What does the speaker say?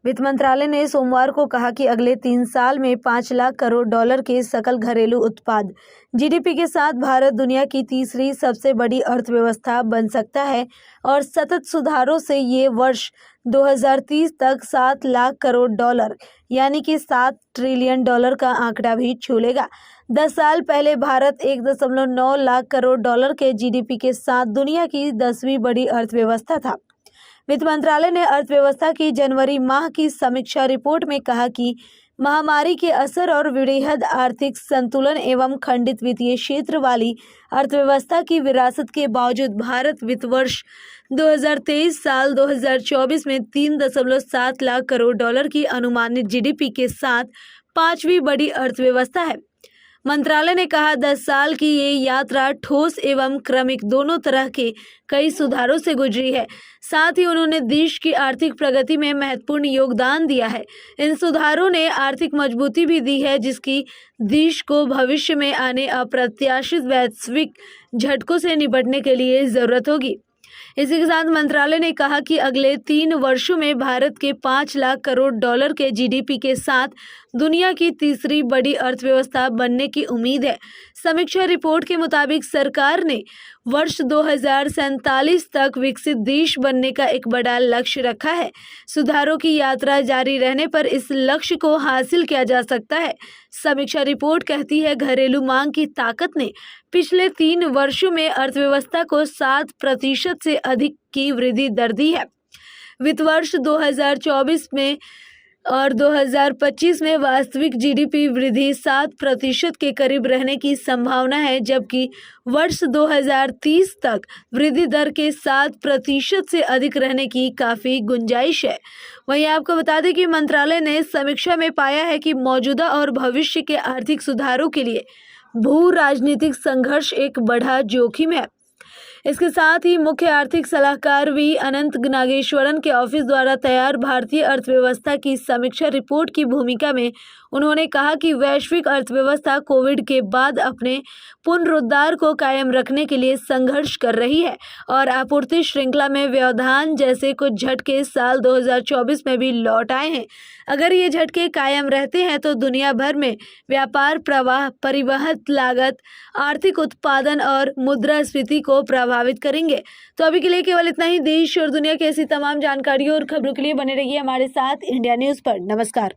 वित्त मंत्रालय ने सोमवार को कहा कि अगले 3 साल में 5 लाख करोड़ डॉलर के सकल घरेलू उत्पाद जीडीपी के साथ भारत दुनिया की तीसरी सबसे बड़ी अर्थव्यवस्था बन सकता है और सतत सुधारों से ये वर्ष 2030 तक 7 लाख करोड़ डॉलर यानी कि 7 ट्रिलियन डॉलर का आंकड़ा भी छू लेगा। 10 साल पहले भारत 1.9 लाख करोड़ डॉलर के जीडीपी के साथ दुनिया की 10वीं बड़ी अर्थव्यवस्था था। वित्त मंत्रालय ने अर्थव्यवस्था की जनवरी माह की समीक्षा रिपोर्ट में कहा कि महामारी के असर और वृहद आर्थिक संतुलन एवं खंडित वित्तीय क्षेत्र वाली अर्थव्यवस्था की विरासत के बावजूद भारत वित्त वर्ष 2023 साल 2024 में 3.7 लाख करोड़ डॉलर की अनुमानित जीडीपी के साथ 5वीं बड़ी अर्थव्यवस्था है। मंत्रालय ने कहा 10 साल की ये यात्रा ठोस एवं क्रमिक दोनों तरह के कई सुधारों से गुजरी है। साथ ही उन्होंने देश की आर्थिक प्रगति में महत्वपूर्ण योगदान दिया है। इन सुधारों ने आर्थिक मजबूती भी दी है जिसकी देश को भविष्य में आने अप्रत्याशित वैश्विक झटकों से निपटने के लिए जरूरत होगी। इसी के साथ मंत्रालय ने कहा कि अगले 3 वर्षों में भारत के 5 लाख करोड़ डॉलर के जीडीपी के साथ दुनिया की तीसरी बड़ी अर्थव्यवस्था बनने की उम्मीद है। समीक्षा रिपोर्ट के मुताबिक सरकार ने वर्ष 2047 तक विकसित देश बनने का एक बड़ा लक्ष्य रखा है। सुधारों की यात्रा जारी रहने पर इस लक्ष्य को हासिल किया जा सकता है। समीक्षा रिपोर्ट कहती है घरेलू मांग की ताकत ने पिछले 3 वर्षों में अर्थव्यवस्था को 7% से अधिक की वृद्धि दर दी है। वित्त वर्ष 2024 में और 2025 में वास्तविक जीडीपी वृद्धि 7% के करीब रहने की संभावना है, जबकि वर्ष 2030 तक वृद्धि दर के 7% से अधिक रहने की काफ़ी गुंजाइश है। वहीं आपको बता दें कि मंत्रालय ने समीक्षा में पाया है कि मौजूदा और भविष्य के आर्थिक सुधारों के लिए भू राजनीतिक संघर्ष एक बड़ा जोखिम है। इसके साथ ही मुख्य आर्थिक सलाहकार वी अनंत नागेश्वरन के ऑफिस द्वारा तैयार भारतीय अर्थव्यवस्था की समीक्षा रिपोर्ट की भूमिका में उन्होंने कहा कि वैश्विक अर्थव्यवस्था कोविड के बाद अपने पुनरुद्धार को कायम रखने के लिए संघर्ष कर रही है और आपूर्ति श्रृंखला में व्यवधान जैसे कुछ झटके साल 2024 में भी लौट आए हैं। अगर ये झटके कायम रहते हैं तो दुनिया भर में व्यापार प्रवाह, परिवहन लागत, आर्थिक उत्पादन और मुद्रास्फीति को प्रभावित करेंगे। तो अभी के लिए केवल इतना ही। देश और दुनिया की ऐसी तमाम जानकारियों और खबरों के लिए बने रहिए हमारे साथ इंडिया न्यूज़ पर। नमस्कार।